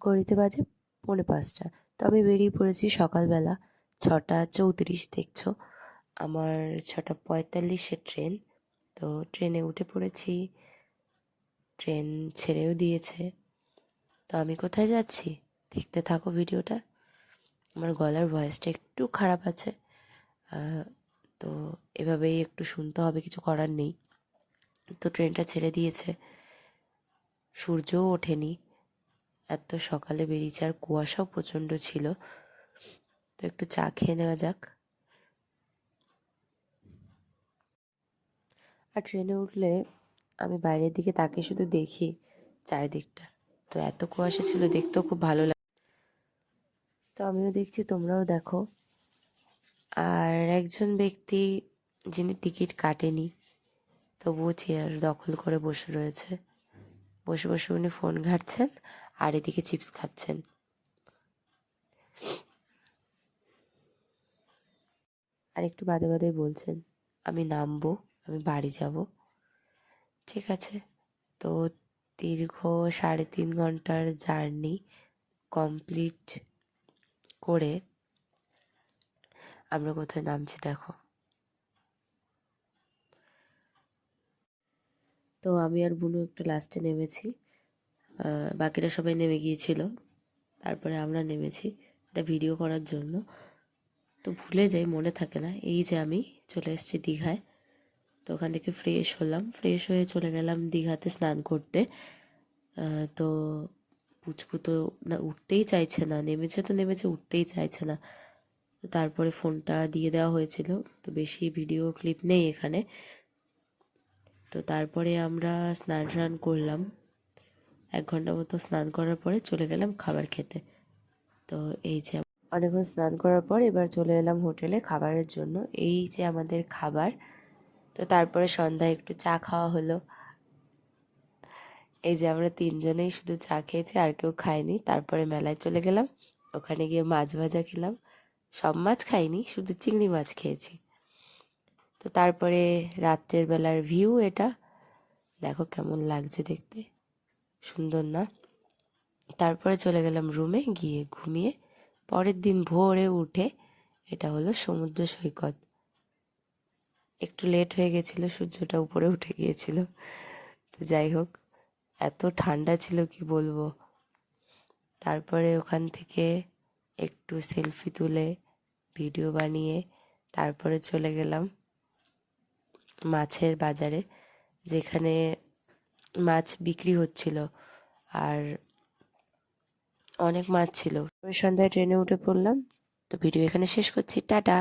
ঘড়িতে বাজে 4:45। তো আমি বেরিয়ে পড়েছি সকালবেলা 6:34। দেখছো আমার 6:45-এ ট্রেন। তো ট্রেনে উঠে পড়েছি, ট্রেন ছেড়েও দিয়েছে। তো আমি কোথায় যাচ্ছি দেখতে থাকো ভিডিওটা। আমার গলার ভয়েসটা একটু খারাপ আছে, তো এভাবেই একটু শুনতে হবে, কিছু করার নেই। তো ট্রেনটা ছেড়ে দিয়েছে, সূর্যও ওঠেনি, এত সকালে বেরিয়েছে, আর কুয়াশাও প্রচণ্ড ছিল। তো একটু চা খেয়ে নেওয়া যাক। আর ট্রেনে উঠলে আমি বাইরের দিকে তাকিয়ে শুধু দেখি চারিদিকটা। তো এত কুয়াশা ছিল, দেখতেও খুব ভালো লাগে। তো আমিও দেখছি, তোমরাও দেখো। আর একজন ব্যক্তি যিনি টিকিট কাটেনি তবুও চেয়ার দখল করে বসে রয়েছে। বসে বসে উনি ফোন ঘাঁটছেন আর এদিকে চিপস খাচ্ছেন। আর একটু বাদে বাদে বলছেন আমি নামবো, আমি বাড়ি যাব। ঠিক আছে, তো দীর্ঘ 3.5 ঘন্টার জার্নি কমপ্লিট করে আমরা কোথায় নামছি দেখো। তো আমি আর বুনু একটু লাস্টে নেমেছি, বাকিরা সবাই নেমে গিয়েছিল। তারপরে আমরা নেমেছি একটা ভিডিও করার জন্য। তো ভুলে যাই, মনে থাকে না। এই যে আমি চলে এসেছি দীঘায়। তো ওখান থেকে ফ্রেশ হলাম, ফ্রেশ হয়ে চলে গেলাম দীঘাতে স্নান করতে। তো পুচকু তো না উঠতেই চাইছে না, নেমেছে তো নেমেছে, উঠতেই চাইছে না। তো তারপরে ফোনটা দিয়ে দেওয়া হয়েছিল, তো বেশি ভিডিও ক্লিপ নেই এখানে। তো তারপরে আমরা স্নান টান করলাম, 1 ঘন্টা মতো স্নান করার পরে চলে গেলাম খাবার খেতে। তো এই যে অনেকক্ষণ স্নান করার পর এবার চলে এলাম হোটেলে খাবারের জন্য। এই যে আমাদের খাবার। তো তারপরে সন্ধ্যায় একটু চা খাওয়া হলো। এই যে আমরা 3 জনেই শুধু চা খেয়েছি, আর কেউ খায়নি। তারপরে মেলায় চলে গেলাম, ওখানে গিয়ে মাছ ভাজা খেলাম। সব মাছ খাইনি, শুধু চিংড়ি মাছ খেয়েছি। তো তারপরে রাত্রের বেলার ভিউ এটা দেখো, কেমন লাগছে দেখতে, সুন্দর না? তারপরে চলে গেলাম রুমে, গিয়ে ঘুমিয়ে পরের দিন ভোরে উঠে এটা হলো সমুদ্র সৈকত। একটু লেট হয়ে গেছিলো, সূর্যটা উপরে উঠে গিয়েছিল। তো যাই হোক, এত ঠান্ডা ছিল কি বলবো। তারপরে ওখান থেকে একটু সেলফি তুলে ভিডিও বানিয়ে তারপরে চলে গেলাম মাছের বাজারে, যেখানে মাছ বিক্রি হচ্ছিল আর অনেক মাছ ছিল। ওই সন্ধ্যায় ট্রেনে উঠে পড়লাম। তো ভিডিও এখানে শেষ করছি, টাটা।